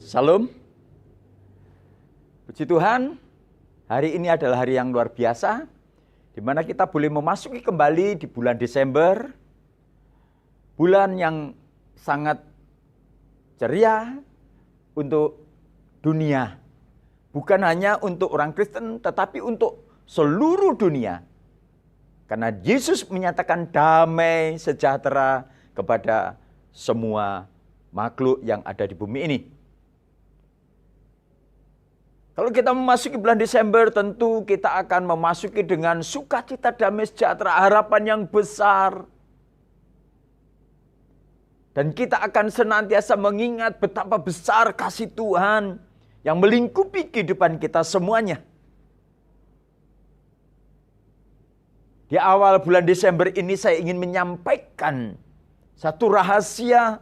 Salam. Puji Tuhan, hari ini adalah hari yang luar biasa, di mana kita boleh memasuki kembali di bulan Desember, bulan yang sangat ceria untuk dunia. Bukan hanya untuk orang Kristen, tetapi untuk seluruh dunia. Karena Yesus menyatakan damai sejahtera kepada semua makhluk yang ada di bumi ini. Kalau kita memasuki bulan Desember, tentu kita akan memasuki dengan sukacita, damai sejahtera, harapan yang besar. Dan kita akan senantiasa mengingat betapa besar kasih Tuhan yang melingkupi kehidupan kita semuanya. Di awal bulan Desember ini saya ingin menyampaikan satu rahasia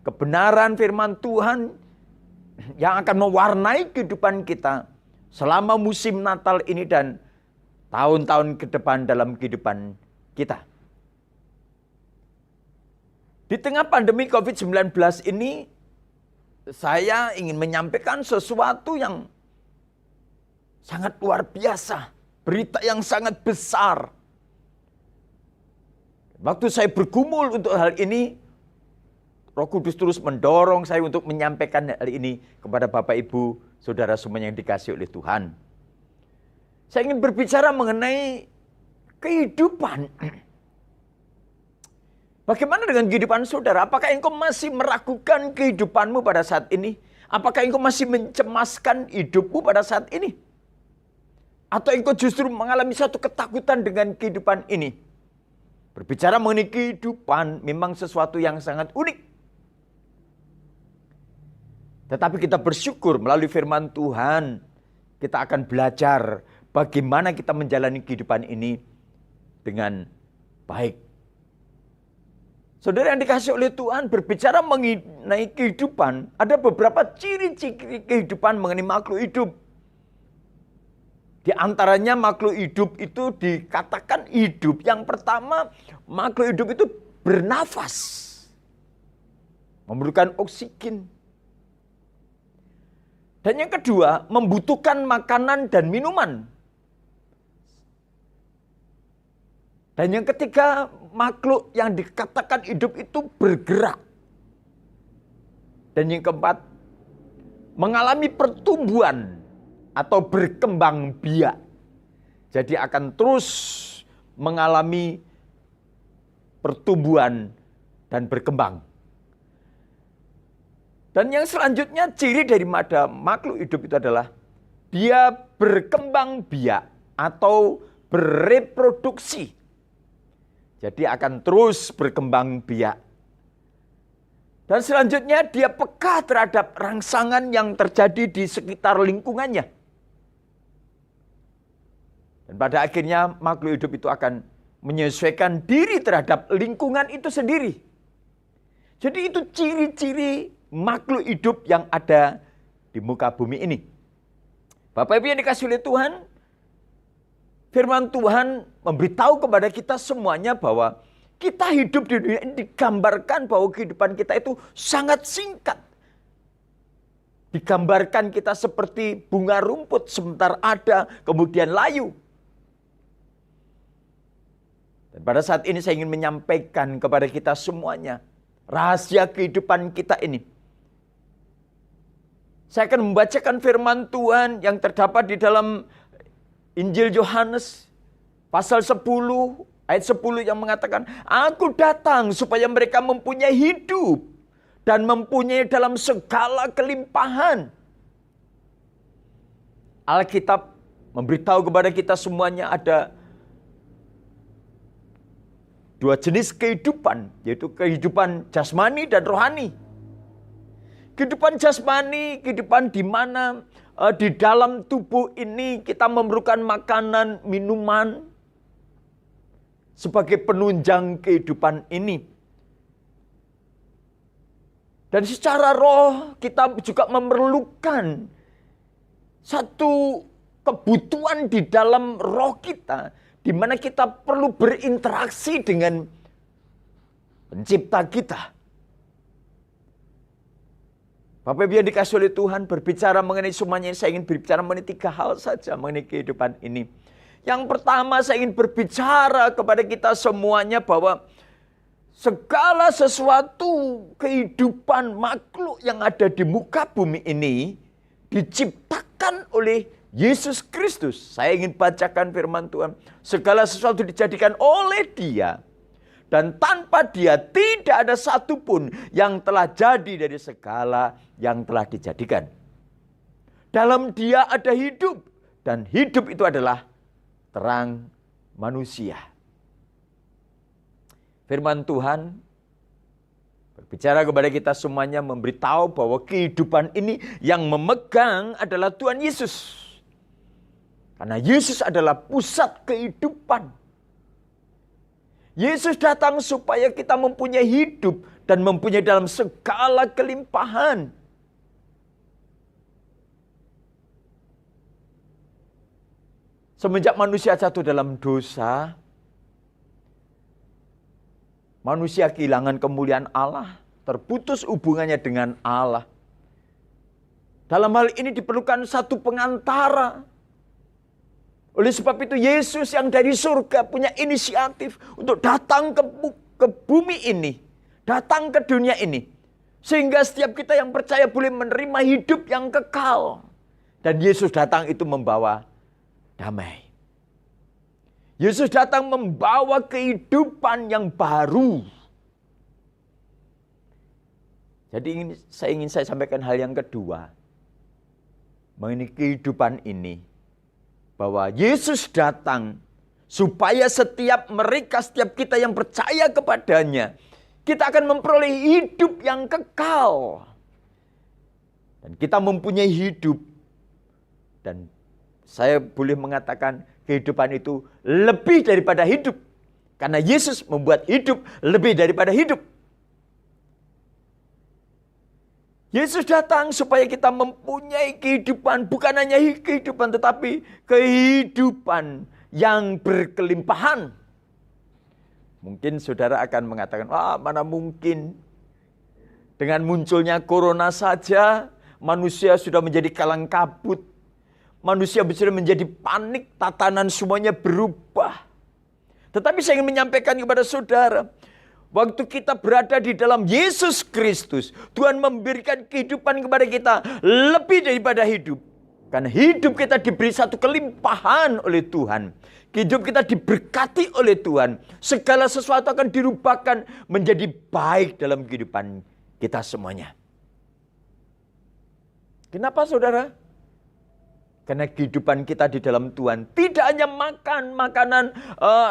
kebenaran firman Tuhan yang akan mewarnai kehidupan kita selama musim Natal ini dan tahun-tahun ke depan dalam kehidupan kita. Di tengah pandemi COVID-19 ini, saya ingin menyampaikan sesuatu yang sangat luar biasa, berita yang sangat besar. Waktu saya bergumul untuk hal ini, Roh Kudus terus mendorong saya untuk menyampaikan hal ini kepada Bapak Ibu, Saudara semuanya yang dikasihi oleh Tuhan. Saya ingin berbicara mengenai kehidupan. Bagaimana dengan kehidupan saudara? Apakah engkau masih meragukan kehidupanmu pada saat ini? Apakah engkau masih mencemaskan hidupmu pada saat ini? Atau engkau justru mengalami satu ketakutan dengan kehidupan ini? Berbicara mengenai kehidupan memang sesuatu yang sangat unik. Tetapi kita bersyukur melalui firman Tuhan, kita akan belajar bagaimana kita menjalani kehidupan ini dengan baik. Saudara yang dikasihi oleh Tuhan, berbicara mengenai kehidupan, ada beberapa ciri-ciri kehidupan mengenai makhluk hidup. Di antaranya makhluk hidup itu dikatakan hidup. Yang pertama, makhluk hidup itu bernafas, memerlukan oksigen. Dan yang kedua, membutuhkan makanan dan minuman. Dan yang ketiga, makhluk yang dikatakan hidup itu bergerak. Dan yang keempat, mengalami pertumbuhan atau berkembang biak. Jadi akan terus mengalami pertumbuhan dan berkembang. Dan yang selanjutnya ciri daripada makhluk hidup itu adalah dia berkembang biak atau bereproduksi. Jadi akan terus berkembang biak. Dan selanjutnya dia peka terhadap rangsangan yang terjadi di sekitar lingkungannya. Dan pada akhirnya makhluk hidup itu akan menyesuaikan diri terhadap lingkungan itu sendiri. Jadi itu ciri-ciri makhluk hidup yang ada di muka bumi ini. Bapak Ibu yang dikasihi oleh Tuhan, firman Tuhan memberitahu kepada kita semuanya bahwa kita hidup di dunia ini digambarkan bahwa kehidupan kita itu sangat singkat. Digambarkan kita seperti bunga rumput, sebentar ada, kemudian layu. Dan pada saat ini saya ingin menyampaikan kepada kita semuanya rahasia kehidupan kita ini. Saya akan membacakan firman Tuhan yang terdapat di dalam Injil Yohanes pasal 10 ayat 10 yang mengatakan, "Aku datang supaya mereka mempunyai hidup dan mempunyai dalam segala kelimpahan." Alkitab memberitahu kepada kita semuanya ada dua jenis kehidupan, yaitu kehidupan jasmani dan rohani. Kehidupan jasmani, kehidupan di mana di dalam tubuh ini kita memerlukan makanan, minuman sebagai penunjang kehidupan ini. Dan secara roh kita juga memerlukan satu kebutuhan di dalam roh kita, di mana kita perlu berinteraksi dengan pencipta kita. Bapak Ibu yang dikasihi oleh Tuhan, berbicara mengenai semuanya, saya ingin berbicara mengenai 3 hal saja mengenai kehidupan ini. Yang pertama, saya ingin berbicara kepada kita semuanya bahwa segala sesuatu kehidupan makhluk yang ada di muka bumi ini diciptakan oleh Yesus Kristus. Saya ingin bacakan firman Tuhan. Segala sesuatu dijadikan oleh Dia. Dan tanpa Dia tidak ada satupun yang telah jadi dari segala yang telah dijadikan. Dalam Dia ada hidup. Dan hidup itu adalah terang manusia. Firman Tuhan berbicara kepada kita semuanya, memberitahu bahwa kehidupan ini yang memegang adalah Tuhan Yesus. Karena Yesus adalah pusat kehidupan. Yesus datang supaya kita mempunyai hidup dan mempunyai dalam segala kelimpahan. Semenjak manusia jatuh dalam dosa, manusia kehilangan kemuliaan Allah, terputus hubungannya dengan Allah. Dalam hal ini diperlukan satu pengantara. Oleh sebab itu Yesus yang dari surga punya inisiatif untuk datang ke bumi ini. Datang ke dunia ini. Sehingga setiap kita yang percaya boleh menerima hidup yang kekal. Dan Yesus datang itu membawa damai. Yesus datang membawa kehidupan yang baru. Jadi saya ingin sampaikan hal yang kedua. Mengenai kehidupan ini. Bahwa Yesus datang supaya setiap kita yang percaya kepadanya, kita akan memperoleh hidup yang kekal. Dan kita mempunyai hidup. Dan saya boleh mengatakan kehidupan itu lebih daripada hidup. Karena Yesus membuat hidup lebih daripada hidup. Yesus datang supaya kita mempunyai kehidupan, bukan hanya kehidupan tetapi kehidupan yang berkelimpahan. Mungkin saudara akan mengatakan, mana mungkin dengan munculnya corona saja manusia sudah menjadi kalang kabut. Manusia sudah menjadi panik, tatanan semuanya berubah. Tetapi saya ingin menyampaikan kepada saudara, waktu kita berada di dalam Yesus Kristus, Tuhan memberikan kehidupan kepada kita lebih daripada hidup. Karena hidup kita diberi satu kelimpahan oleh Tuhan. Hidup kita diberkati oleh Tuhan. Segala sesuatu akan dirubahkan menjadi baik dalam kehidupan kita semuanya. Kenapa saudara? Karena kehidupan kita di dalam Tuhan tidak hanya makan makanan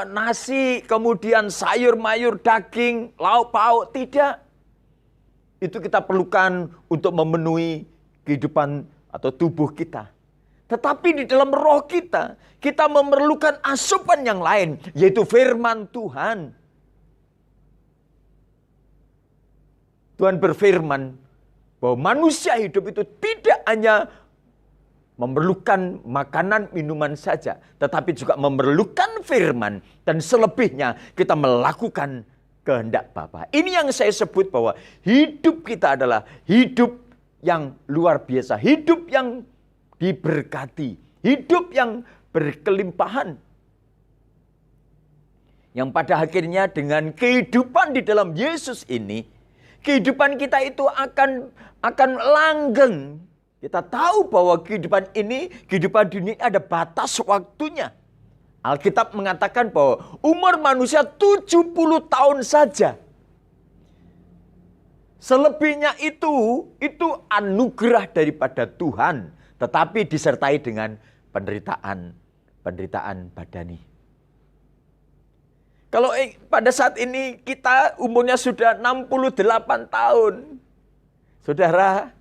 nasi, kemudian sayur mayur, daging, lauk pauk, tidak. Itu kita perlukan untuk memenuhi kehidupan atau tubuh kita. Tetapi di dalam roh kita memerlukan asupan yang lain, yaitu firman Tuhan. Tuhan berfirman bahwa manusia hidup itu tidak hanya memerlukan makanan, minuman saja. Tetapi juga memerlukan firman. Dan selebihnya kita melakukan kehendak Bapa. Ini yang saya sebut bahwa hidup kita adalah hidup yang luar biasa. Hidup yang diberkati. Hidup yang berkelimpahan. Yang pada akhirnya dengan kehidupan di dalam Yesus ini, kehidupan kita itu akan langgeng. Kita tahu bahwa kehidupan dunia ada batas waktunya. Alkitab mengatakan bahwa umur manusia 70 tahun saja. Selebihnya itu anugerah daripada Tuhan. Tetapi disertai dengan penderitaan badani. Kalau pada saat ini kita umurnya sudah 68 tahun. Saudara,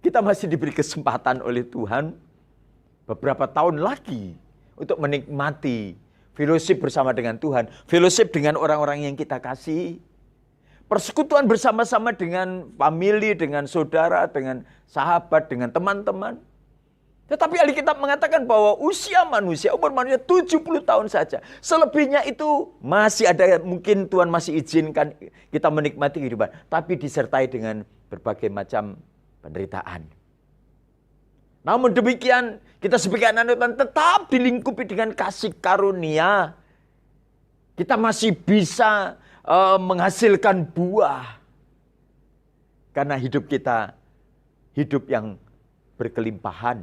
kita masih diberi kesempatan oleh Tuhan beberapa tahun lagi untuk menikmati fellowship bersama dengan Tuhan. Fellowship dengan orang-orang yang kita kasih. Persekutuan bersama-sama dengan family, dengan saudara, dengan sahabat, dengan teman-teman. Tetapi Alkitab mengatakan bahwa umur manusia 70 tahun saja. Selebihnya itu masih ada, mungkin Tuhan masih izinkan kita menikmati kehidupan. Tapi disertai dengan berbagai macam penderitaan. Namun demikian, kita sebagai anak Tuhan tetap dilingkupi dengan kasih karunia. Kita masih bisa menghasilkan buah. Karena hidup kita, hidup yang berkelimpahan.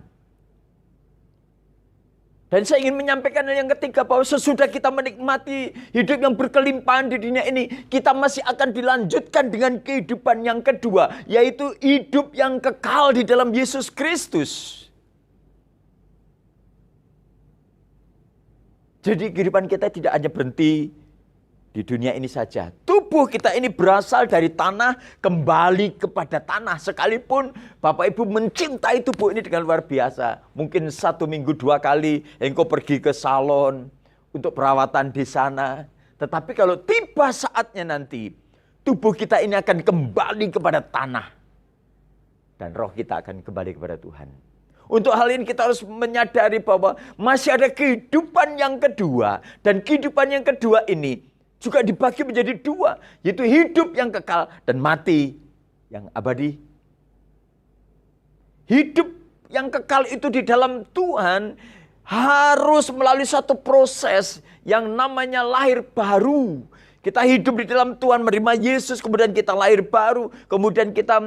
Dan saya ingin menyampaikan yang ketiga, bahwa sesudah kita menikmati hidup yang berkelimpahan di dunia ini, kita masih akan dilanjutkan dengan kehidupan yang kedua, yaitu hidup yang kekal di dalam Yesus Kristus. Jadi kehidupan kita tidak hanya berhenti di dunia ini saja. Tubuh kita ini berasal dari tanah, kembali kepada tanah. Sekalipun Bapak Ibu mencintai tubuh ini dengan luar biasa. Mungkin 1 minggu 2 kali engkau pergi ke salon untuk perawatan di sana. Tetapi kalau tiba saatnya nanti, tubuh kita ini akan kembali kepada tanah. Dan roh kita akan kembali kepada Tuhan. Untuk hal ini kita harus menyadari bahwa masih ada kehidupan yang kedua. Dan kehidupan yang kedua ini juga dibagi menjadi 2, yaitu hidup yang kekal dan mati yang abadi. Hidup yang kekal itu di dalam Tuhan harus melalui satu proses yang namanya lahir baru. Kita hidup di dalam Tuhan, menerima Yesus, kemudian kita lahir baru, kemudian kita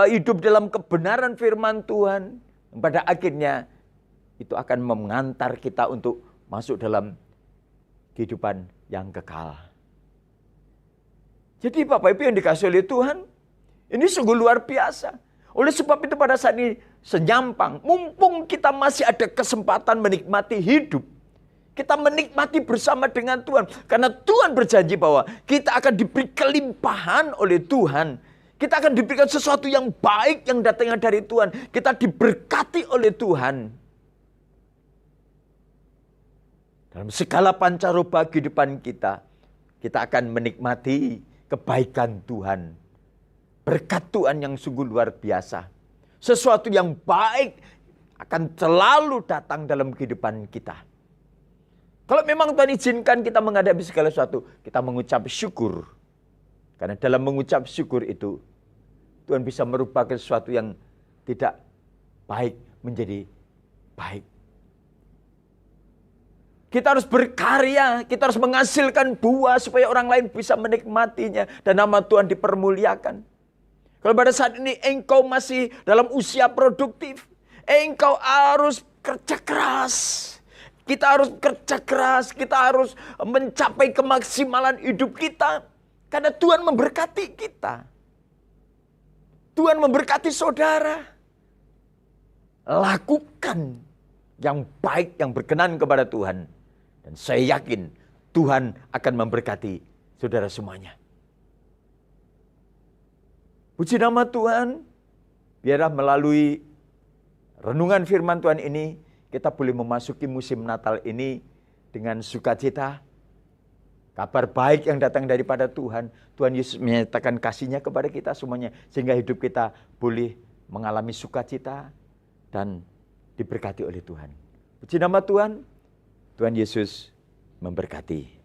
hidup dalam kebenaran firman Tuhan. Pada akhirnya itu akan mengantar kita untuk masuk dalam kehidupan yang kekal. Jadi Bapak Ibu yang dikasihi oleh Tuhan, ini sungguh luar biasa. Oleh sebab itu pada saat ini senyampang, mumpung kita masih ada kesempatan menikmati hidup, kita menikmati bersama dengan Tuhan. Karena Tuhan berjanji bahwa kita akan diberi kelimpahan oleh Tuhan. Kita akan diberikan sesuatu yang baik yang datangnya dari Tuhan. Kita diberkati oleh Tuhan. Dalam segala pancaroba kehidupan kita, kita akan menikmati kebaikan Tuhan. Berkat Tuhan yang sungguh luar biasa. Sesuatu yang baik akan selalu datang dalam kehidupan kita. Kalau memang Tuhan izinkan kita menghadapi segala sesuatu, kita mengucap syukur. Karena dalam mengucap syukur itu, Tuhan bisa merubah sesuatu yang tidak baik menjadi baik. Kita harus berkarya, kita harus menghasilkan buah supaya orang lain bisa menikmatinya dan nama Tuhan dipermuliakan. Kalau pada saat ini engkau masih dalam usia produktif, engkau harus kerja keras. Kita harus kerja keras, kita harus mencapai kemaksimalan hidup kita. Karena Tuhan memberkati kita. Tuhan memberkati saudara. Lakukan yang baik, yang berkenan kepada Tuhan. Dan saya yakin Tuhan akan memberkati saudara semuanya. Puji nama Tuhan, biarlah melalui renungan firman Tuhan ini, kita boleh memasuki musim Natal ini dengan sukacita. Kabar baik yang datang daripada Tuhan. Tuhan Yesus menyatakan kasih-Nya kepada kita semuanya. Sehingga hidup kita boleh mengalami sukacita dan diberkati oleh Tuhan. Puji nama Tuhan, Tuhan Yesus memberkati.